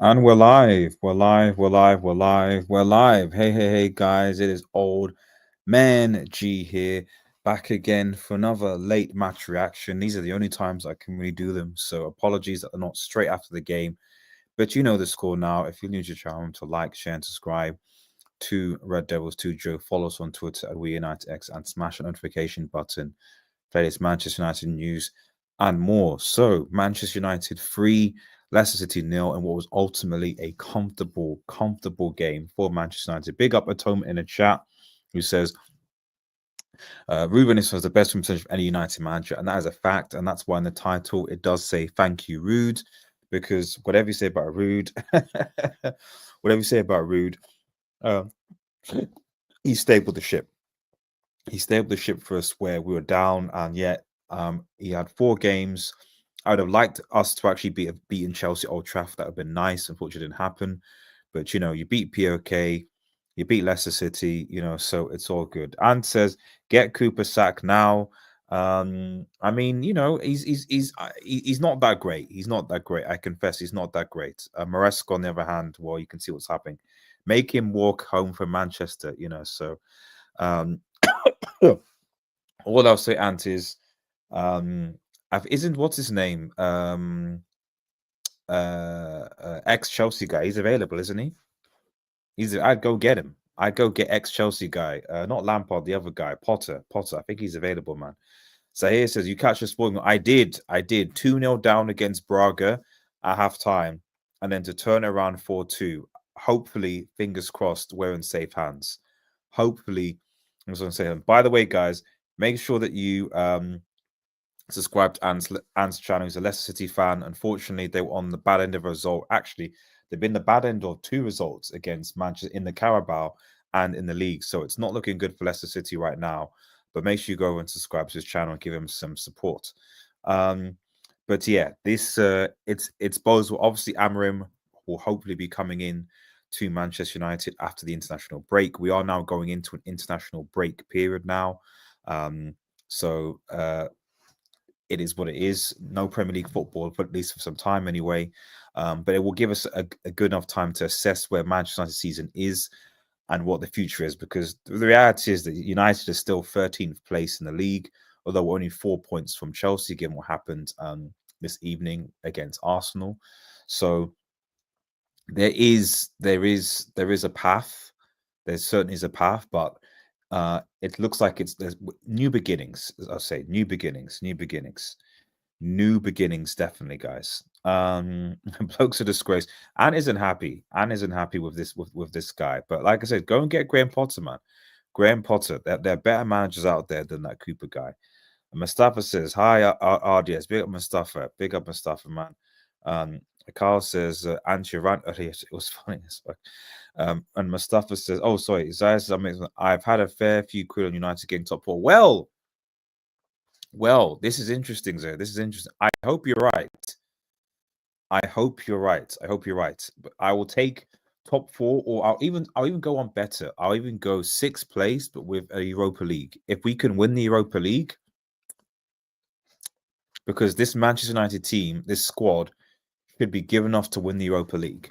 And we're live. We're live. We're live. We're live. We're live. Hey, hey, hey, guys. It is old man G here, back again for another late match reaction. These are the only times I can really do them. So apologies that they're not straight after the game. But you know the score now. If you're new to the channel, to like, share, and subscribe to Red Devils 2 Joe. Follow us on Twitter at WeUnitedX and smash the notification button. Latest Manchester United news and more. So Manchester United 3, Leicester City 0, and what was ultimately a comfortable game for Manchester United. Big up Atonement in the chat who says Ruben is the best percentage of any United manager, and that is a fact, and that's why in the title it does say thank you, Rude, because whatever you say about Rude, whatever you say about Rude, he stabled the ship. He stabled the ship for us where we were down, and yet he had 4 games. I would have liked us to actually beaten Chelsea Old Trafford. That would have been nice. Unfortunately, it didn't happen. But, you know, you beat POK, you beat Leicester City, you know, so it's all good. And says, get Cooper sacked now. I mean, you know, he's not that great. He's not that great. I confess, he's not that great. Maresco, on the other hand, well, you can see what's happening. Make him walk home from Manchester, you know, so all I'll say, Ant, is isn't what's his name? Ex Chelsea guy. He's available, isn't he? I'd go get him. I'd go get ex Chelsea guy. Not Lampard, the other guy, Potter. I think he's available, man. So here says you catch a spoiling. I did 2-0 down against Braga at halftime, and then to turn around 4-2. Hopefully, fingers crossed, we're in safe hands. Hopefully, I was going to say. By the way, guys, make sure that you subscribe to Ant's channel. He's a Leicester City fan. Unfortunately, they were on the bad end of a result. Actually, they've been the bad end of 2 results against Manchester in the Carabao and in the league. So it's not looking good for Leicester City right now. But make sure you go and subscribe to his channel and give him some support. But yeah, this it's both. Obviously, Amorim will hopefully be coming in to Manchester United after the international break. We are now going into an international break period now. So it is what it is. No Premier League football, but at least for some time anyway. But it will give us a good enough time to assess where Manchester United season is and what the future is, because the reality is that United is still 13th place in the league, although we're only 4 points from Chelsea, given what happened this evening against Arsenal. So there is a path. There certainly is a path, but it looks like there's new beginnings. I'll say new beginnings, definitely, guys. Bloke's a disgrace. Anne isn't happy. With this guy. But like I said, go and get Graham Potter, man. Graham Potter. There are better managers out there than that Cooper guy. And Mustafa says, "Hi, RDS. Big up Mustafa. Big up Mustafa, man." Carl says, "Anti rant." It was funny as fuck. And Mustafa says, "Oh, sorry, Isaiah says, I've had a fair few quid on United getting top 4. Well, this is interesting, Zoe. This is interesting. I hope you're right. I hope you're right. But I will take top 4, or I'll even go on better. I'll even go 6th place, but with a Europa League. If we can win the Europa League, because this Manchester United team, this squad, should be good enough to win the Europa League.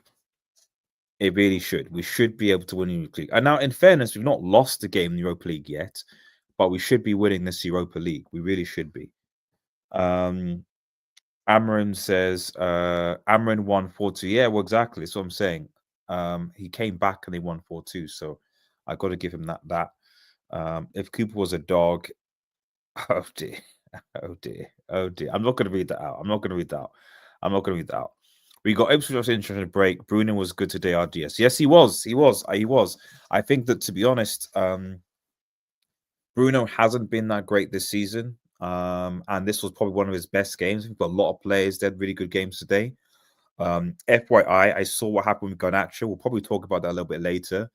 It really should. We should be able to win the Europa League. And now, in fairness, we've not lost the game in the Europa League yet, but we should be winning this Europa League. We really should be. Amarin says, Amarin won 4-2. Yeah, well, exactly. That's what I'm saying. He came back and they won 4-2. So I got to give him that. If Cooper was a dog, oh dear. I'm not going to read that out. We got Ipswich interesting break. Bruno was good today, RDS. Yes, he was. I think that, to be honest, Bruno hasn't been that great this season. And this was probably one of his best games. We've got a lot of players. They had really good games today. FYI, I saw what happened with Garnacho. We'll probably talk about that a little bit later.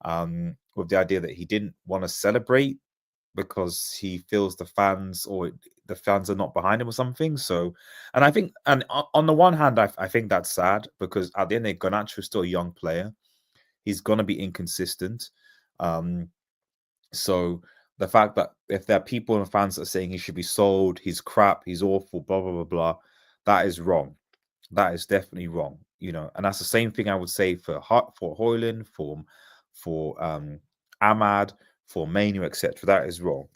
With the idea that he didn't want to celebrate because he feels the fans are not behind him or something. So, and I think, and on the one hand, I think that's sad, because at the end of the day, Garnacho is still a young player. He's going to be inconsistent. So the fact that if there are people and fans that are saying he should be sold, he's crap, he's awful, blah, blah, blah, blah, that is wrong. That is definitely wrong, you know, and that's the same thing I would say for Hoyland, for Ahmad, for Manu, etc. That is wrong.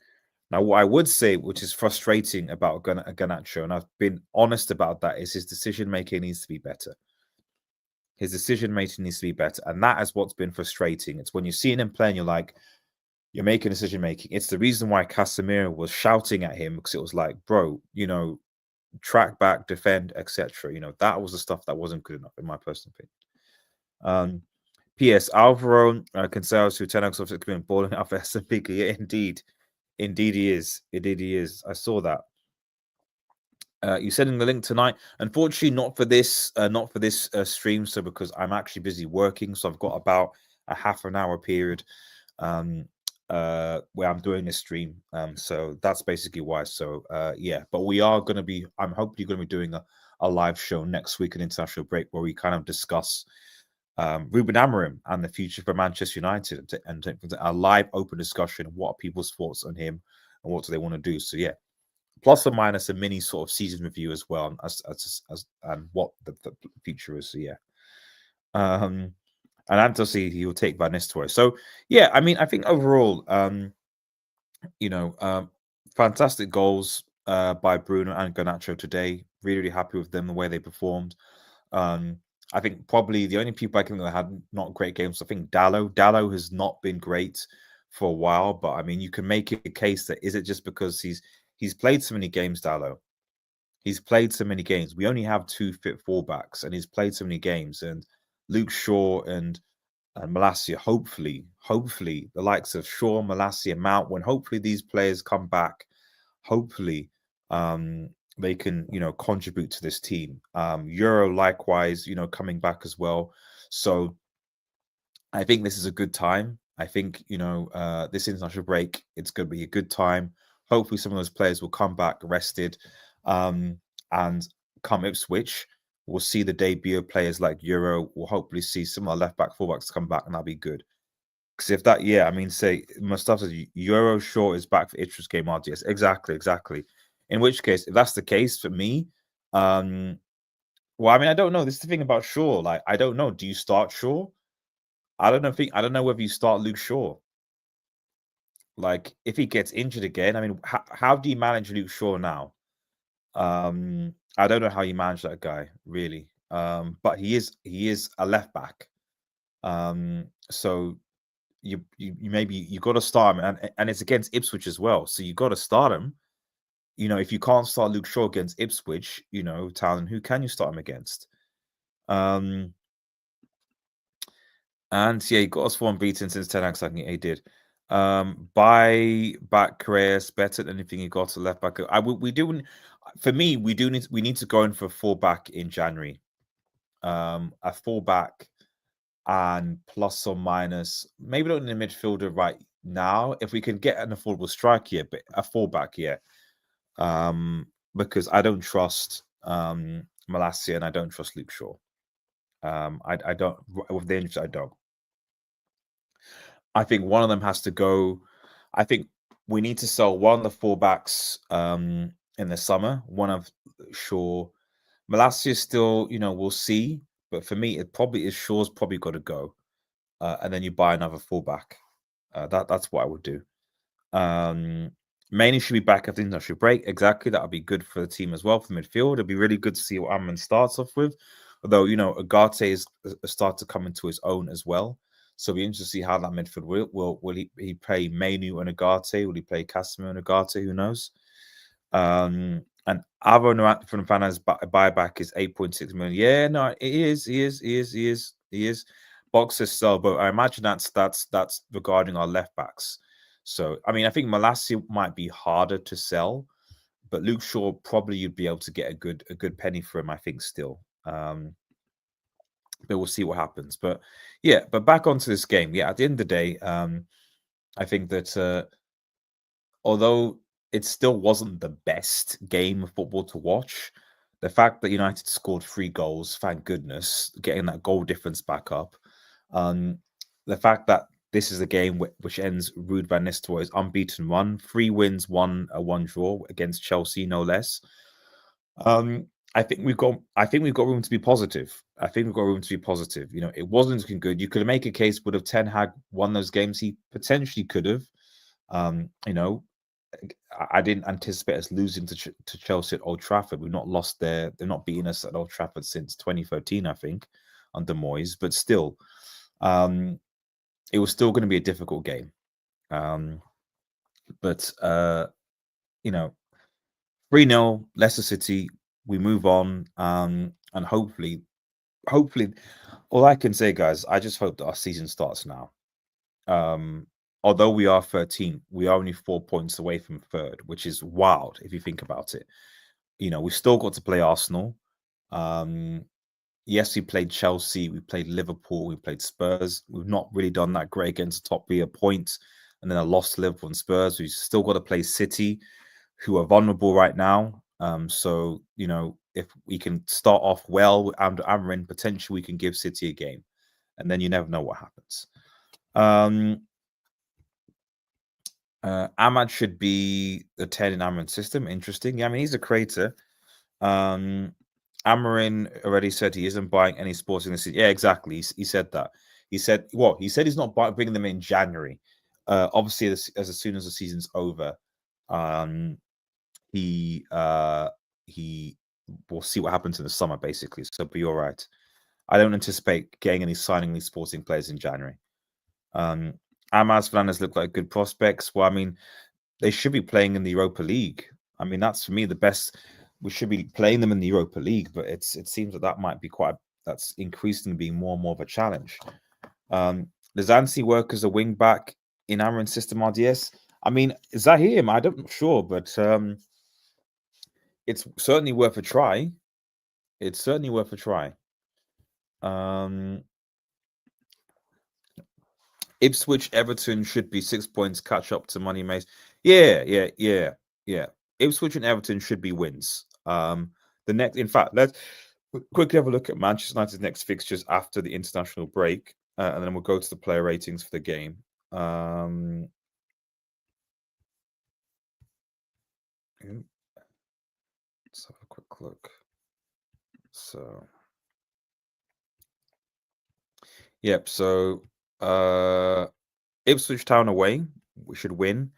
Now, what I would say, which is frustrating about Garnacho, and I've been honest about that, is his decision making needs to be better. His decision making needs to be better, and that is what's been frustrating. It's when you're seeing him play and you're like, you're making decision making. It's the reason why Casemiro was shouting at him, because it was like, bro, you know, track back, defend, etc. You know, that was the stuff that wasn't good enough, in my personal opinion. P.S. Alvaro Cancelo to 10x of been balling out for SMP. Yeah, indeed he is. Indeed he is. I saw that. You sending the link tonight? Unfortunately, not for this stream. So because I'm actually busy working, so I've got about a half an hour period where I'm doing this stream. So that's basically why. So yeah, but we are going to be. I'm hopefully going to be doing a live show next week, an international break, where we kind of discuss Ruben Amorim and the future for Manchester United, and a live open discussion. What are people's thoughts on him, and what do they want to do? So yeah. Plus or minus a mini sort of season review as well, as and what the future is. So yeah, and obviously he will take Van Nistelrooy. So yeah, I mean, I think overall, you know, fantastic goals by Bruno and Garnacho today. Really, really happy with them, the way they performed. I think probably the only people I can think that had not great games. I think Dallo has not been great for a while, but I mean, you can make a case that is it just because he's played so many games, Dallo. He's played so many games. We only have 2 fit fullbacks, and he's played so many games. And Luke Shaw and Malacia, hopefully, the likes of Shaw, Malacia, Mount, when hopefully these players come back, hopefully they can, you know, contribute to this team. Euro, likewise, you know, coming back as well. So I think this is a good time. I think, you know, this international break, it's going to be a good time. Hopefully some of those players will come back rested. And come Ipswich, we'll see the debut of players like Euro. We'll hopefully see some of our left back, fullbacks come back, and that'll be good. Because if that, yeah, I mean, say Mustafa says Euro Short is back for Ipswich game RDS. Exactly. In which case, if that's the case for me, well, I mean, I don't know. This is the thing about Shaw. Like, I don't know. Do you start Shaw? I don't know whether you start Luke Shaw. Like, if he gets injured again, I mean, how do you manage Luke Shaw now? I don't know how you manage that guy, really. But he is a left back. So you maybe you got to start him, and it's against Ipswich as well. So you got to start him. You know, if you can't start Luke Shaw against Ipswich, you know, Talon, who can you start him against? And yeah, he got us one beaten since 10x. I think he did. Buy back Carreras better than anything he got to left back. We do. For me, we need to go in for a fullback in January. A fullback and plus or minus, maybe not in the midfielder right now. If we can get an affordable striker here, but a fullback, yeah. Because I don't trust Malacia and I don't trust Luke Shaw. I don't, with the injuries, I don't. I think one of them has to go. I think we need to sell one of the fullbacks in the summer. One of Shaw. Malacia still, you know, we'll see. But for me, it probably is Shaw's probably got to go. And then you buy another fullback. That's what I would do. Mainly should be back after the international break. Exactly. That would be good for the team as well, for the midfield. It'd be really good to see what Amman starts off with. Although, you know, Agate is started to come into his own as well. So it'll be interesting to see how that midfield will he play Manu and Agate? Will he play Casemiro and Agate? Who knows? And Avo Nuat from Fernandes buyback is 8.6 million. Yeah, no, he is. Boxers sell, but I imagine that's regarding our left backs. So I mean, I think Malacia might be harder to sell, but Luke Shaw probably you'd be able to get a good penny for him. I think still. But we'll see what happens. But yeah, but back onto this game. Yeah, at the end of the day, I think that although it still wasn't the best game of football to watch, the fact that United scored 3 goals, thank goodness, getting that goal difference back up. The fact that this is a game which ends Ruud van Nistelrooy's unbeaten run, 3 wins, 1 draw against Chelsea, no less. I think we've got room to be positive. I think we've got room to be positive. You know, it wasn't looking good. You could make a case, would have Ten Hag won those games? He potentially could have. You know, I didn't anticipate us losing to Chelsea at Old Trafford. We've not lost there. They're not beating us at Old Trafford since 2013, I think, under Moyes. But still, it was still going to be a difficult game. But you know, 3-0, Leicester City. We move on, and hopefully, all I can say, guys, I just hope that our season starts now. Although we are 13th, we are only 4 points away from third, which is wild if you think about it. You know, we've still got to play Arsenal. Yes, we played Chelsea, we played Liverpool, we played Spurs. We've not really done that great against the top tier points, and then I lost to Liverpool and Spurs. We've still got to play City, who are vulnerable right now. So, you know, if we can start off well under Amorim, potentially we can give City a game, and then you never know what happens. Ahmad should be the 10 in Amorim's system. Interesting. Yeah, I mean, he's a creator. Amorim already said he isn't buying any sports in the city. Yeah, exactly. He said that. He said, what? He said he's not bringing them in January. Obviously, as soon as the season's over, he will see what happens in the summer, basically. So be all right. I don't anticipate getting any signing these sporting players in January. Amaz, Fernandes look like good prospects. Well, I mean, they should be playing in the Europa League. I mean, that's for me the best. We should be playing them in the Europa League, but it seems that might be that's increasingly being more and more of a challenge. Lizansi work as a wing back in Amorim's system RDS. I mean, is that him? I'm not sure, but it's certainly worth a try. It's certainly worth a try. Ipswich, Everton should be 6 points, catch up to Money Maze. Yeah. Ipswich and Everton should be wins. In fact, let's quickly have a look at Manchester United's next fixtures after the international break, and then we'll go to the player ratings for the game. Let's have a quick look. So, yep. So, Ipswich Town away, we should win.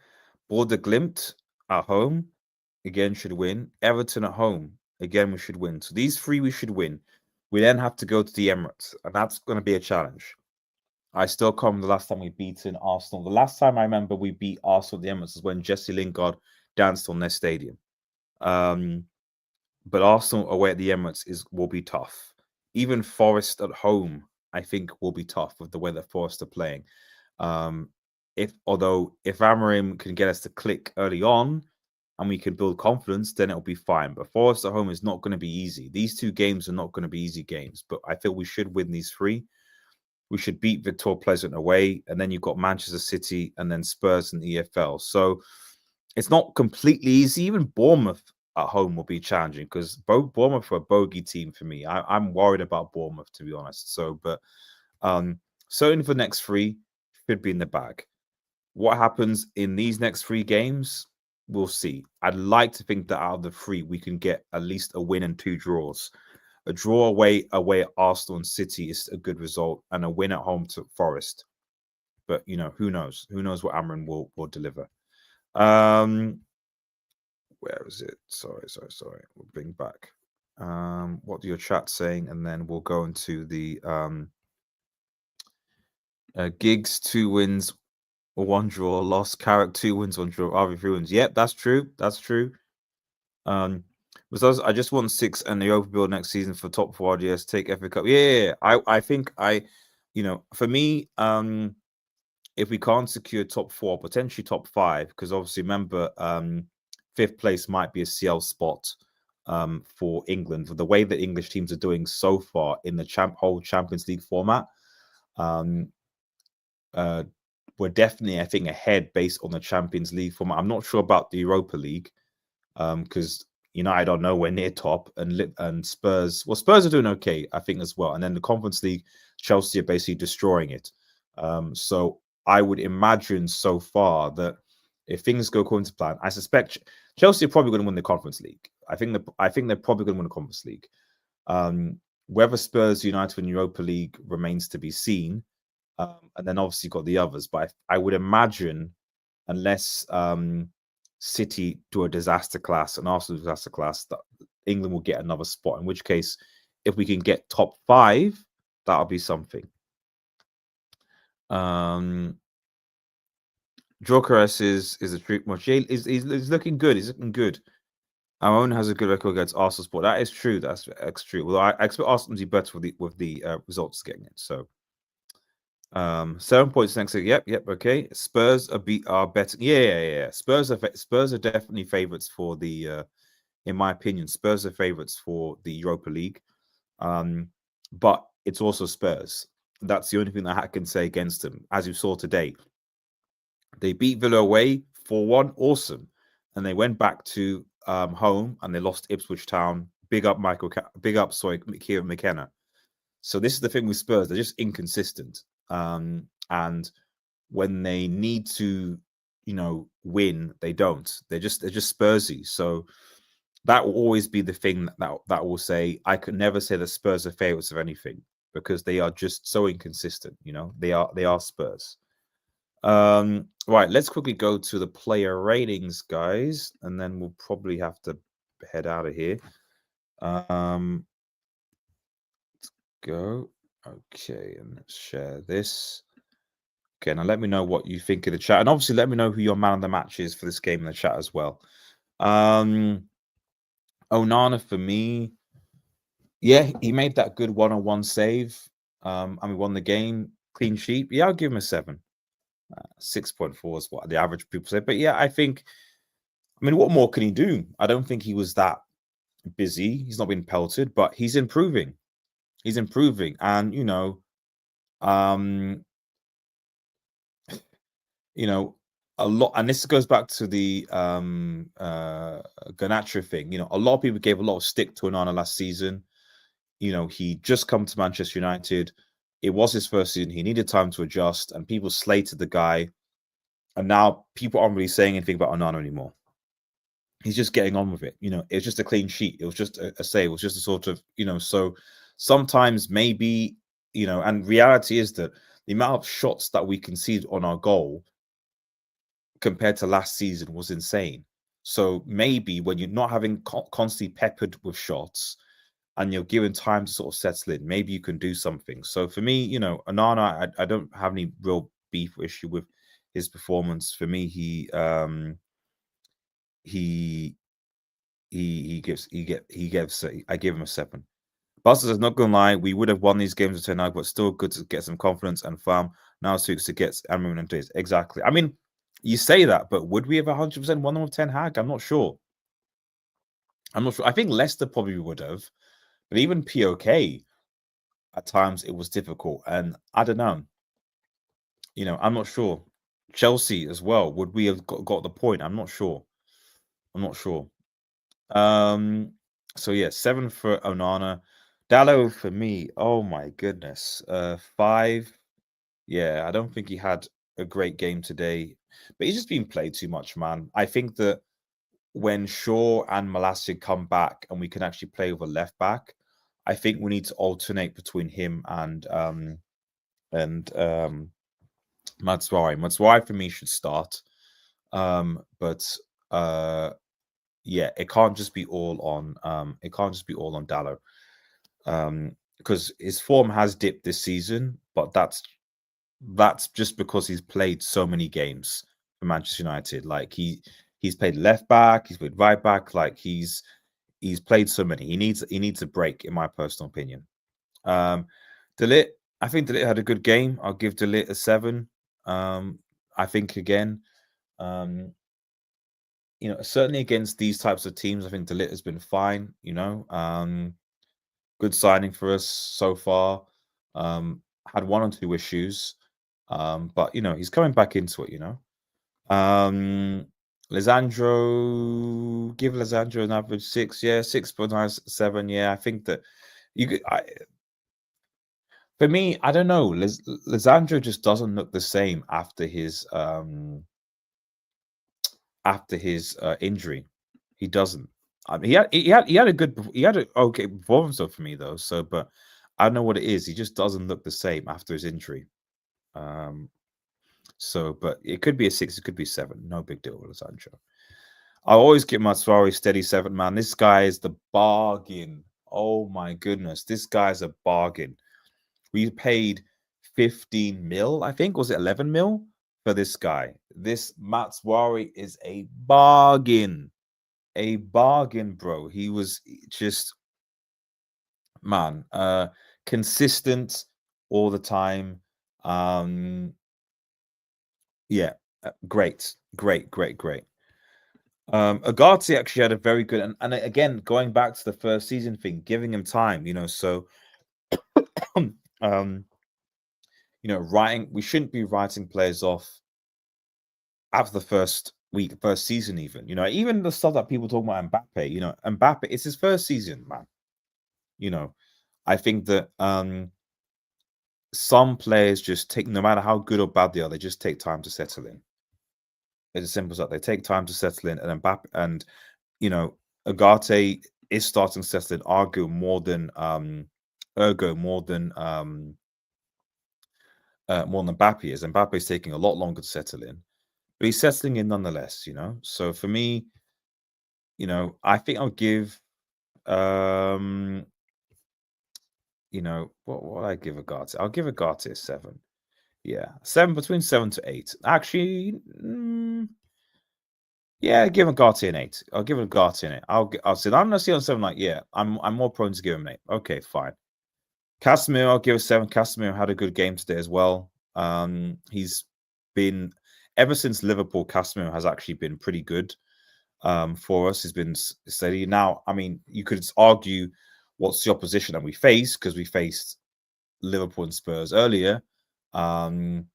Border Glimt at home, again, should win. Everton at home, again, we should win. So these three we should win. We then have to go to the Emirates, and that's going to be a challenge. I still can't remember the last time we beaten Arsenal. The last time I remember we beat Arsenal at the Emirates is when Jesse Lingard danced on their stadium. But Arsenal away at the Emirates will be tough. Even Forest at home, I think, will be tough with the way that Forest are playing. If Amorim can get us to click early on and we can build confidence, then it'll be fine. But Forest at home is not going to be easy. These two games are not going to be easy games, but I feel we should win these three. We should beat Victor Pleasant away, and then you've got Manchester City and then Spurs and EFL. So it's not completely easy. Even Bournemouth at home will be challenging because Bournemouth are a bogey team for me. I'm worried about Bournemouth, to be honest. So, but certainly for the next three, should be in the bag. What happens in these next three games, we'll see. I'd like to think that out of the three, we can get at least a win and 2 draws. A draw away at Arsenal and City is a good result, and a win at home to Forest. But, you know, who knows? Who knows what Amorim will deliver? Where is it? Sorry. We'll bring back. What do your chat saying? And then we'll go into the Giggs, 2 wins, 1 draw, lost. Carrick, 2 wins, 1 draw. RV 3 wins. Yep, that's true. That's true. I just want 6 and the overbuild next season for top 4 RDS. Take FA Cup. Yeah. I think for me, if we can't secure top 4, potentially top 5, because obviously remember, 5th place might be a CL spot for England. For the way that English teams are doing so far in the whole Champions League format, we're definitely, I think, ahead based on the Champions League format. I'm not sure about the Europa League because United are nowhere near top, and Spurs. Well, Spurs are doing okay, I think, as well. And then the Conference League, Chelsea are basically destroying it. So I would imagine so far that if things go according to plan, I suspect Chelsea are probably going to win the Conference League. I think they're probably going to win the Conference League. Whether Spurs United win Europa League remains to be seen. And then obviously you've got the others. But I would imagine, unless City do a disaster class and Arsenal disaster class, that England will get another spot. In which case, if we can get top 5, that'll be something. Jokeres is a trick much. He's looking good. He's looking good. Our own has a good record against Arsenal sport. That is true. That's true. Well, I expect Arsenal to be better with the results getting it. So 7 points next week. Yep. Okay. Spurs are better. Yeah. Spurs are definitely favorites for the in my opinion, Spurs are favorites for the Europa League. But it's also Spurs. That's the only thing that I can say against them. As you saw today, they beat Villa away 4-1. Awesome. And they went back to home and they lost Ipswich Town. Big up Kieran McKenna. So this is the thing with Spurs. They're just inconsistent. And when they need to, win, they don't. They're just Spursy. So that will always be the thing that will say, I could never say that Spurs are favorites of anything because they are just so inconsistent. They are Spurs. Right, let's quickly go to the player ratings, guys, and then we'll probably have to head out of here. Let's go. Okay, and let's share this. Okay, now let me know what you think in the chat, and obviously let me know who your man of the match is for this game in the chat as well. Onana for me, yeah, he made that good one-on-one save. And we won the game, clean sheet. Yeah, I'll give him a 7. 6.4 is what the average people say. But yeah, I mean, what more can he do? I don't think he was that busy. He's not been pelted, but he's improving. And, a lot, and this goes back to the garnacho thing. A lot of people gave a lot of stick to Onana last season. He just come to Manchester United. It was his first season. He needed time to adjust, and people slated the guy. And now people aren't really saying anything about Onana anymore. He's just getting on with it. It was just a clean sheet. It was just a save. It was just a sort of, so sometimes maybe, and reality is that the amount of shots that we conceded on our goal compared to last season was insane. So maybe when you're not having constantly peppered with shots and you're given time to sort of settle in, maybe you can do something. So for me, Onana, I don't have any real beef or issue with his performance. For me, I give him a 7. Buster says, not gonna lie, we would have won these games with 10 now, but still good to get some confidence and farm. Now suits to get amorim and days. Exactly. I mean, you say that, but would we have 100% won them with 10 Hag? I'm not sure. I think Leicester probably would have, but even POK, at times it was difficult, and I don't know. I'm not sure. Chelsea as well. Would we have got the point? I'm not sure. So yeah, 7 for Onana. Dallo for me. Oh my goodness. 5. Yeah, I don't think he had a great game today, but he's just been played too much, man. I think that when Shaw and Malacia come back and we can actually play with a left back, I think we need to alternate between him and Matswari. Matswari for me should start. But yeah, it can't just be all on Dallo. Because his form has dipped this season, but that's just because he's played so many games for Manchester United. Like he's played left back, he's played right back. Like he's played so many. He needs a break, in my personal opinion. De Ligt, I think De Ligt had a good game. I'll give De Ligt a 7. I think again, certainly against these types of teams, I think De Ligt has been fine. Good signing for us so far. Had 1 or 2 issues, but he's coming back into it. Lisandro, give Lisandro an average 6. Yeah, 6.97. Yeah, I think that for me, I don't know. Lisandro just doesn't look the same after his injury. He doesn't. I mean, he had a okay performance though for me though. So, but I don't know what it is. He just doesn't look the same after his injury. Um, so, but it could be a 6, it could be 7. No big deal, Alessandro. I always give Matswari steady 7, man. This guy is the bargain. Oh my goodness, this guy's a bargain. We paid 15 mil, I think. Was it 11 mil for this guy? This Matswari is a bargain. A bargain, bro. He was just, man, consistent all the time. Yeah, great, great, great, great. Agati actually had a very good, and again, going back to the first season thing, giving him time, so um, we shouldn't be writing players off after the first week, first season, even the stuff that people talk about Mbappe, Mbappe, it's his first season, man. I think that some players just take, no matter how good or bad they are, they just take time to settle in. It's as simple as that. They take time to settle in, and Mbappe and Agate is starting to settle in. Ergo more than Mbappe is. Mbappe is taking a lot longer to settle in, but he's settling in nonetheless. So for me, I think I'll give what would I give Agate? I'll give Agate a 7. Yeah, 7, between 7 to 8. Actually, yeah, give Agate an 8. I'll give Agate an 8. I'll say I'm gonna see on 7. Like, yeah, I'm more prone to give him an 8. Okay, fine. Casemiro, I'll give a 7. Casemiro had a good game today as well. He's been, ever since Liverpool, Casemiro has actually been pretty good for us. He's been steady. Now, I mean, you could argue what's the opposition that we faced, because we faced Liverpool and Spurs earlier, and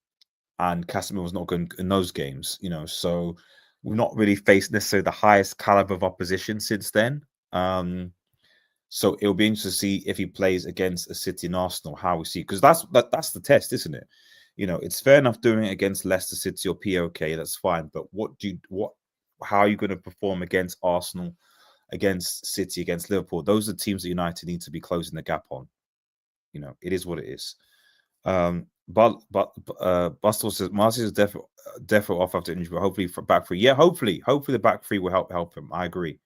Casemiro was not good in those games, so we've not really faced necessarily the highest caliber of opposition since then. So it'll be interesting to see if he plays against a City and Arsenal, how we see, because that's the test, isn't it? It's fair enough doing it against Leicester City or POK, that's fine. But how are you going to perform against Arsenal, against City, against Liverpool? Those are teams that United need to be closing the gap on. It is what it is. But Bustle says Marcy is definitely off after injury, but hopefully for back three. Yeah, hopefully the back three will help him. I agree.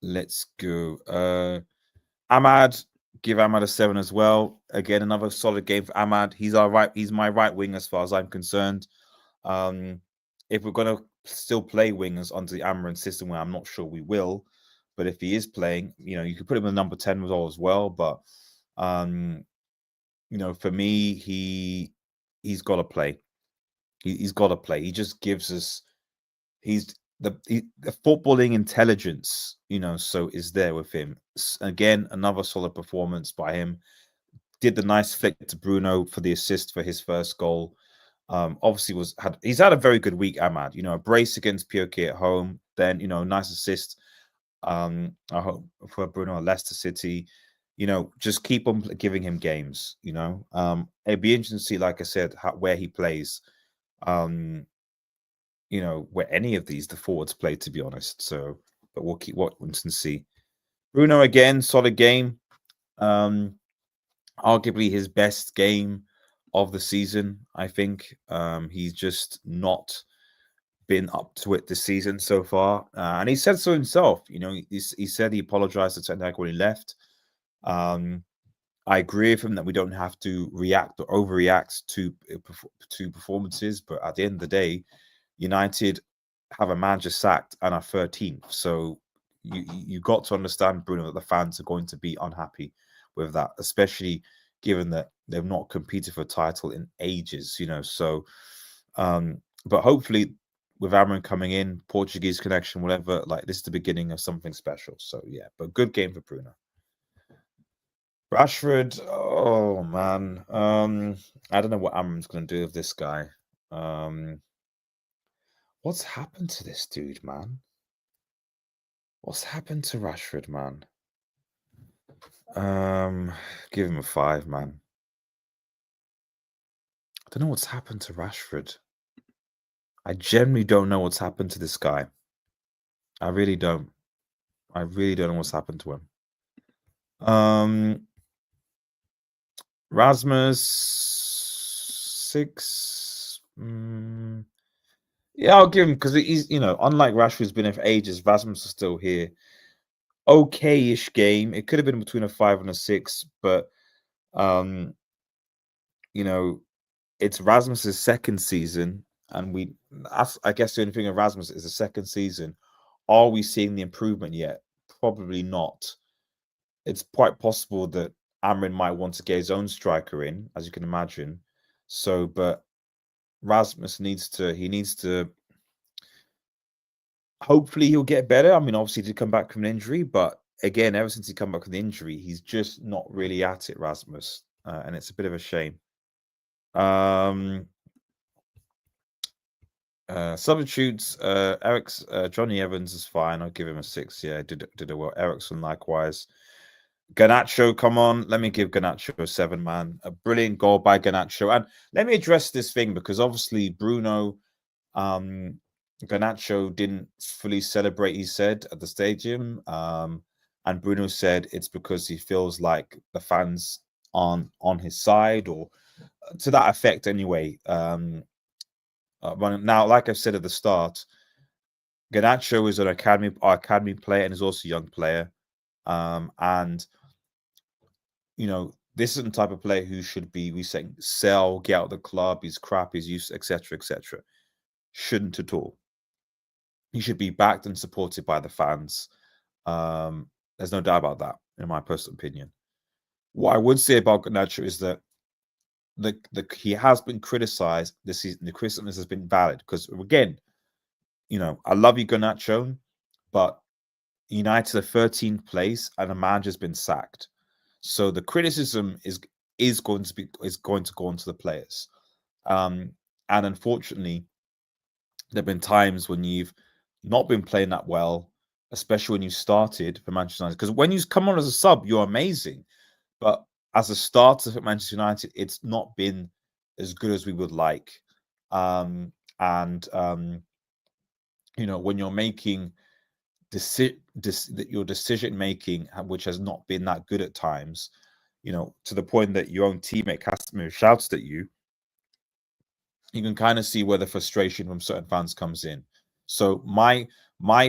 Let's go. Ahmad, give Ahmad a 7 as well. Again, another solid game for Ahmad. He's my right wing as far as I'm concerned. If we're gonna still play wingers under the Amarin system, where I'm not sure we will, but if he is playing, you could put him in the number 10 role as well. But for me, he's got to play. He's got to play. He just gives us. He's the footballing intelligence, so is there with him. Again, another solid performance by him. Did the nice flick to Bruno for the assist for his first goal. Obviously he's had a very good week, Ahmad. A brace against POK at home, then nice assist. I hope for Bruno at Leicester City. Just keep on giving him games. It'd be interesting to see, like I said, where he plays. Where any of the forwards play, to be honest. So, but we'll keep watching and see. Bruno again, solid game. Arguably his best game of the season, I think. He's just not been up to it this season so far, and he said so himself. He said he apologized to Ten Hag when he left. I agree with him that we don't have to react or overreact to performances, but at the end of the day, United have a manager sacked and are 13th. So you got to understand, Bruno, that the fans are going to be unhappy with that, especially given that they've not competed for a title in ages, So, but hopefully with Amarin coming in, Portuguese connection, whatever, like this is the beginning of something special. So yeah, but good game for Bruno. Rashford, oh man, I don't know what Amarin's going to do with this guy. What's happened to this dude, man? What's happened to Rashford, man? Give him a 5, man. I don't know what's happened to Rashford. I generally don't know what's happened to this guy. I really don't. I really don't know what's happened to him. Rasmus 6. Yeah, I'll give him because he's, unlike Rashford, who's been here for ages, Rasmus is still here. Okay-ish game. It could have been between a 5 and a 6, but it's Rasmus's second season, and I guess the only thing of Rasmus is the second season. Are we seeing the improvement yet? Probably not. It's quite possible that Amorim might want to get his own striker in, as you can imagine. So, but Rasmus needs to. Hopefully, he'll get better. I mean, obviously, to come back from an injury, but again, ever since he come back from the injury, he's just not really at it, Rasmus, and it's a bit of a shame. Substitutes, Eric's Johnny Evans is fine. I'll give him a 6. Yeah, did it well. Ericsson likewise. Garnacho, come on. Let me give Garnacho a 7, man. A brilliant goal by Garnacho. And let me address this thing because obviously Bruno, Garnacho didn't fully celebrate, he said, at the stadium. And Bruno said it's because he feels like the fans aren't on his side, or to that effect anyway. Now, like I said at the start, Garnacho is an academy player and is also a young player. And this isn't the type of player who should be saying sell, get out of the club, he's crap, he's useless, etc., etc. Shouldn't at all. He should be backed and supported by the fans. There's no doubt about that, in my personal opinion. What I would say about Garnacho is that he has been criticized this season. The criticism has been valid because, again, I love you, Garnacho, but United are 13th place and a manager's been sacked. So the criticism is going to go onto the players. And unfortunately, there have been times when you've not been playing that well, especially when you started for Manchester United. Because when you come on as a sub, you're amazing. But as a starter for Manchester United, it's not been as good as we would like. When you're making your decision making, which has not been that good at times, to the point that your own teammate Casemiro shouts at you, you can kind of see where the frustration from certain fans comes in. So my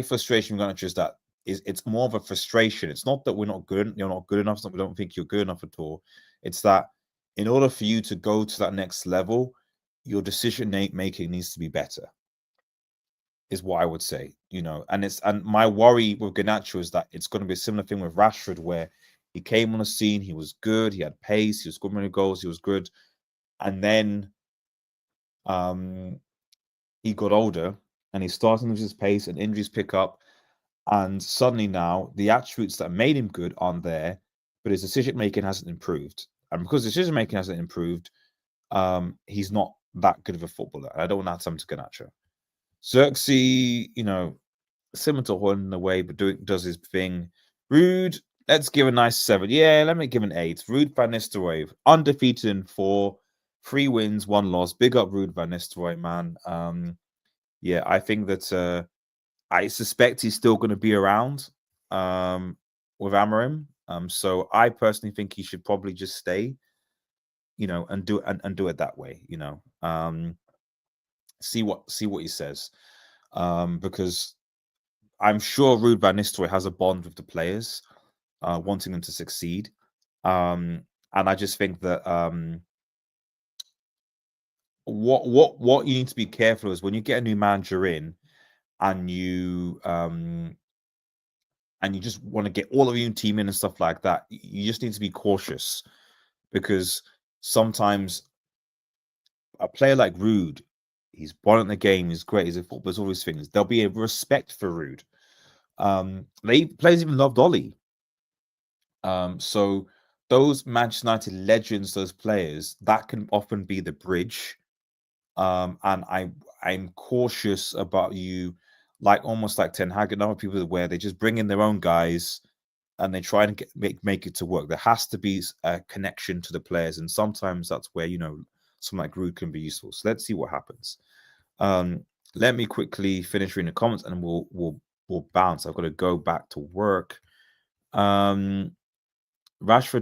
frustration with Garnacho is that it's more of a frustration. It's not that you're not good enough. It's not we don't think you're good enough at all. It's that in order for you to go to that next level, your decision making needs to be better, is what I would say. And my worry with Garnacho is that it's going to be a similar thing with Rashford, where he came on the scene, he was good, he had pace, he was scoring many goals, he was good, and then he got older and he's starting to lose his pace and injuries pick up, and suddenly now the attributes that made him good aren't there, but his decision making hasn't improved, and because decision making hasn't improved, he's not that good of a footballer. I don't want that to Garnacho. Xerxes, similar to Horn in a way, but does his thing. Ruud, let's give a nice 7. Yeah, let me give an 8. Ruud van Nistelrooy, undefeated in 4, 3 wins, 1 loss. Big up Ruud van Nistelrooy, man. Yeah, I think that I suspect he's still going to be around with Amorim. So I personally think he should probably just stay, and do it that way. See what he says, because I'm sure Ruud van Nistelrooy has a bond with the players, wanting them to succeed. And I just think that what you need to be careful is when you get a new manager in, and you just want to get all of your team in and stuff like that. You just need to be cautious, because sometimes a player like Ruud, he's brilliant in the game, he's great, he's a footballer, all these things. There'll be a respect for Ruud. Players even loved Ollie. So those Manchester United legends, those players, that can often be the bridge. And I'm cautious about you, almost like Ten Hag and other people, where they just bring in their own guys and they try and make it to work. There has to be a connection to the players, and sometimes that's where something like Ruud can be useful. So let's see what happens. Let me quickly finish reading the comments, and we'll will bounce. I've got to go back to work. Rashford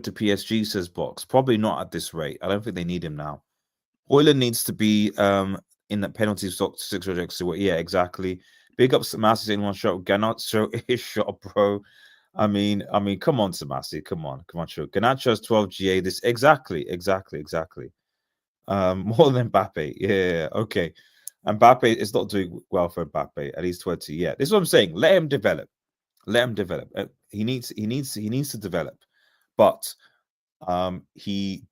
to PSG, says Box. Probably not at this rate. I don't think they need him now. Højlund needs to be in the penalty stock 6 rejects. Yeah, exactly. Big up Samasi in one shot. Garnacho is shot, bro. I mean, come on, Samasi. Come on, show. Garnacho has 12 GA. This exactly. More than Mbappe. Yeah, okay. Mbappe is not doing well for Mbappe at least 20. Yeah, this is what I'm saying. Let him develop. He needs to develop. But the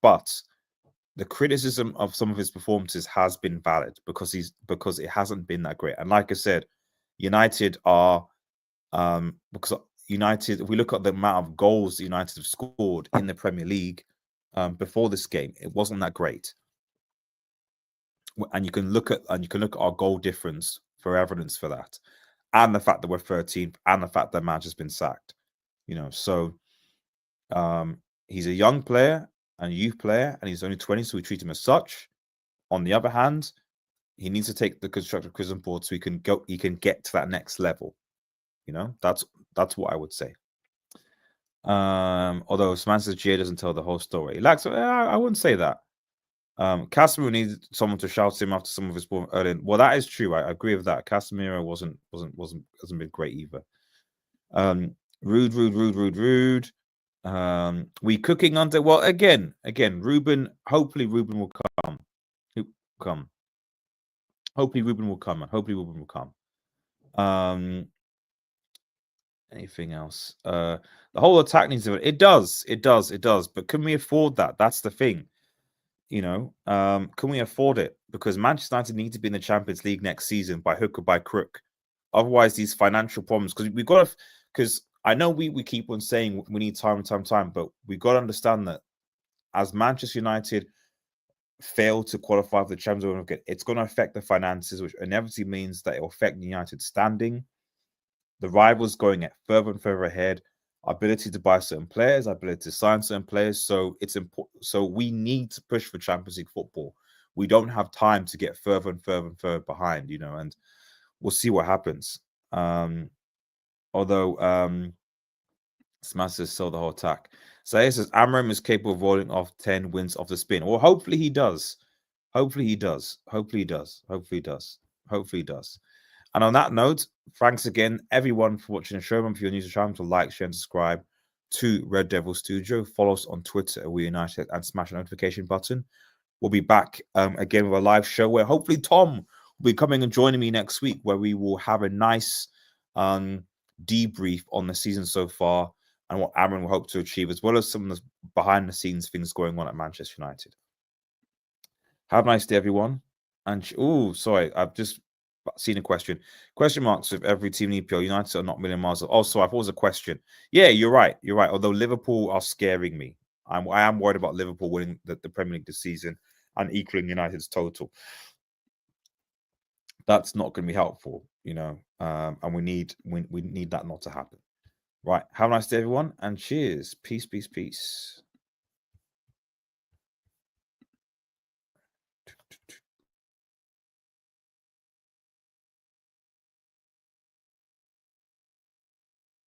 criticism of some of his performances has been valid because it hasn't been that great. And like I said, United are because United, if we look at the amount of goals United have scored in the Premier League before this game, it wasn't that great. And you can look at our goal difference for evidence for that, and the fact that we're 13th, and the fact that Madge has been sacked. So he's a young player and a youth player, and he's only 20, so we treat him as such. On the other hand, he needs to take the constructive criticism board so he can get to that next level. That's what I would say. Although Samantha's GA doesn't tell the whole story. I wouldn't say that. Casemiro needed someone to shout him after some of his ball early. Well, that is true. I agree with that. Casemiro hasn't been great either. Rude. We cooking under. Well, again, Ruben. Hopefully, Ruben will come. Hopefully, Ruben will come. Anything else? The whole attack needs to. It does. But can we afford that? That's the thing. Can we afford it? Because Manchester United need to be in the Champions League next season by hook or by crook. Otherwise, these financial problems. Because I know we keep on saying we need time, but we've got to understand that as Manchester United fail to qualify for the Champions League, it's going to affect the finances, which inevitably means that it will affect United's standing. The rivals going further and further ahead. Our ability to buy certain players, our ability to sign certain players. So it's important. So we need to push for Champions League football. We don't have time to get further and further behind, and we'll see what happens. Although Smashes saw the whole attack. So he says Amorim is capable of rolling off 10 wins off the spin. Well, hopefully he does. And on that note, thanks again, everyone, for watching the show. Remember, if you're new to the channel, to like, share, and subscribe to Red Devil Studio. Follow us on Twitter at We United and smash the notification button. We'll be back again with a live show where hopefully Tom will be coming and joining me next week, where we will have a nice debrief on the season so far and what Aaron will hope to achieve, as well as some of the behind-the-scenes things going on at Manchester United. Have a nice day, everyone. And sorry, I've just seen a question. Question marks with every team in EPL. United are not a million miles. Oh, so I thought it was a question. Yeah, you're right. Although Liverpool are scaring me. I am worried about Liverpool winning the Premier League this season and equaling United's total. That's not going to be helpful, and we need that not to happen. Right. Have a nice day, everyone, and cheers. Peace.